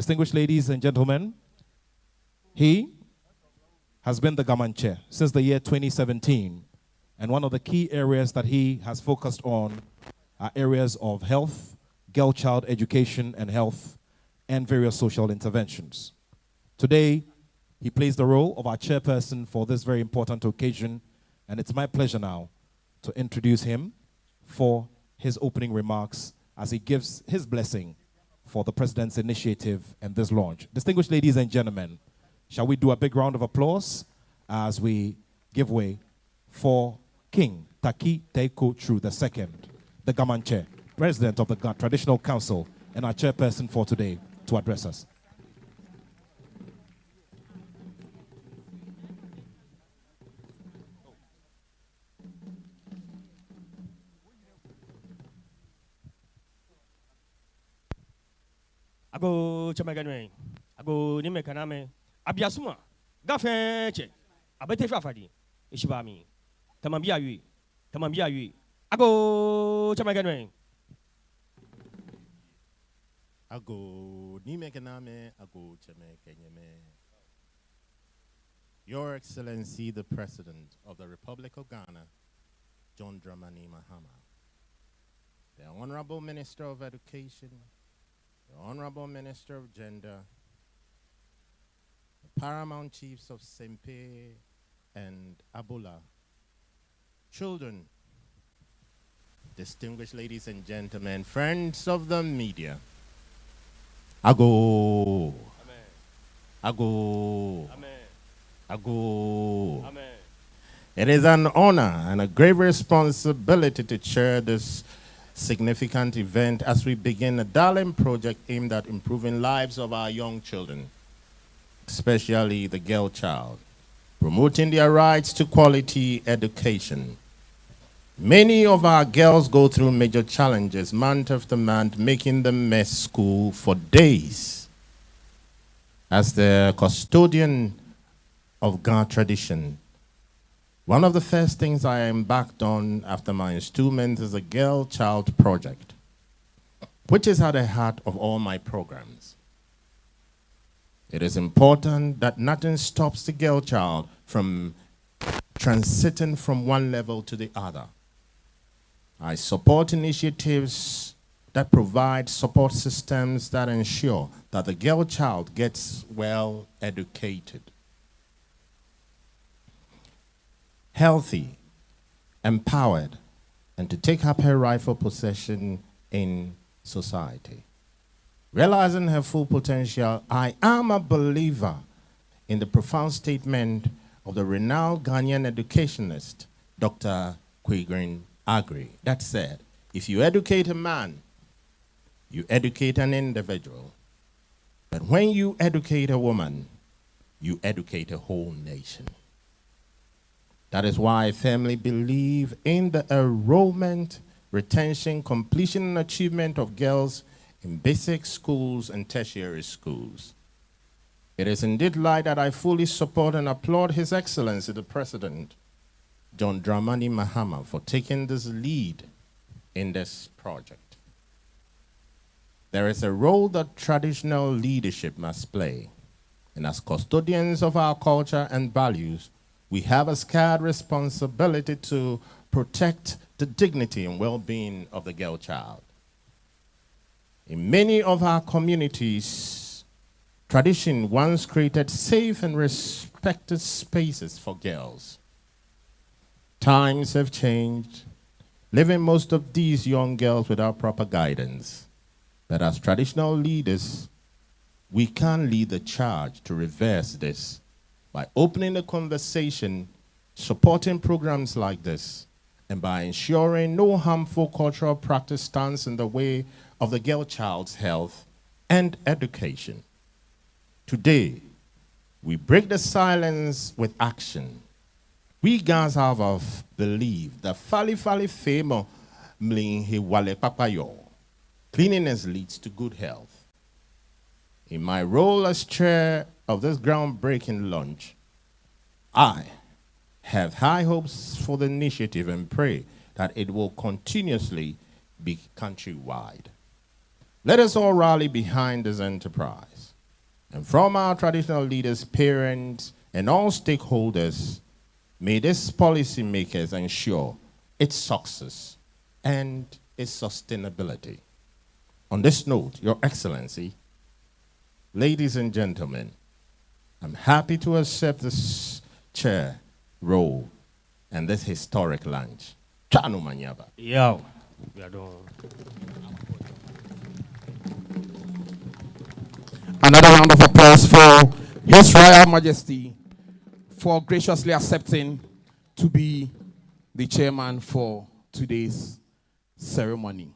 Distinguished ladies and gentlemen, he has been the government chair since the year 2017. And one of the key areas that he has focused on are areas of health, girl-child education and health, and various social interventions. Today, he plays the role of our chairperson for this very important occasion, and it's my pleasure now to introduce him for his opening remarks as he gives his blessing for the President's initiative and this launch. Distinguished ladies and gentlemen, shall we do a big round of applause as we give way for King Taki Teiko True II, the Gaman Chair, President of the Traditional Council, and our chairperson for today to address us. Ago chamaganwe, ago nime kaname, abiasuma, gafenche, abete fafadi, ishibami, tamambia yui, ago chamaganwe. Ago nime kaname, ago chamaganwe. Your Excellency, the President of the Republic of Ghana, John Dramani Mahama, the Honorable Minister of Education, the Honorable Minister of Gender, the Paramount Chiefs of Sempe and Abula, children, distinguished ladies and gentlemen, friends of the media, Ago, Amen. Ago, Amen. Ago. Amen. It is an honor and a great responsibility to chair this significant event as we begin a darling project aimed at improving lives of our young children, especially the girl child, promoting their rights to quality education. Many of our girls go through major challenges month after month, making them miss school for days. As the custodian of Ghana tradition, one of the first things I embarked on after my installment is a Girl Child Project, which is at the heart of all my programs. It is important that nothing stops the girl child from transiting from one level to the other. I support initiatives that provide support systems that ensure that the girl child gets well educated, healthy, empowered, and to take up her rightful possession in society. Realizing her full potential, I am a believer in the profound statement of the renowned Ghanaian educationist, Dr. Kwegrin Agri, that said, if you educate a man, you educate an individual. But when you educate a woman, you educate a whole nation. That is why I firmly believe in the enrollment, retention, completion, and achievement of girls in basic schools and tertiary schools. It is indeed right that I fully support and applaud His Excellency, the President, John Dramani Mahama, for taking this lead in this project. There is a role that traditional leadership must play, and as custodians of our culture and values, we have a scared responsibility to protect the dignity and well-being of the girl child. In many of our communities, tradition once created safe and respected spaces for girls. Times have changed, leaving most of these young girls without proper guidance. But as traditional leaders, we can lead the charge to reverse this by opening the conversation, supporting programs like this, and by ensuring no harmful cultural practice stands in the way of the girl child's health and education. Today, we break the silence with action. We guys have a belief that fali femo mling wale papayo. Cleanliness leads to good health. In my role as chair of this groundbreaking launch, I have high hopes for the initiative and pray that it will continuously be countrywide. Let us all rally behind this enterprise. And from our traditional leaders, parents, and all stakeholders, may these policymakers ensure its success and its sustainability. On this note, Your Excellency, ladies and gentlemen, I'm happy to accept this chair role and this historic lunch. Chanu Manyaba. Yo. We are done. Another round of applause for His Royal Majesty for graciously accepting to be the chairman for today's ceremony.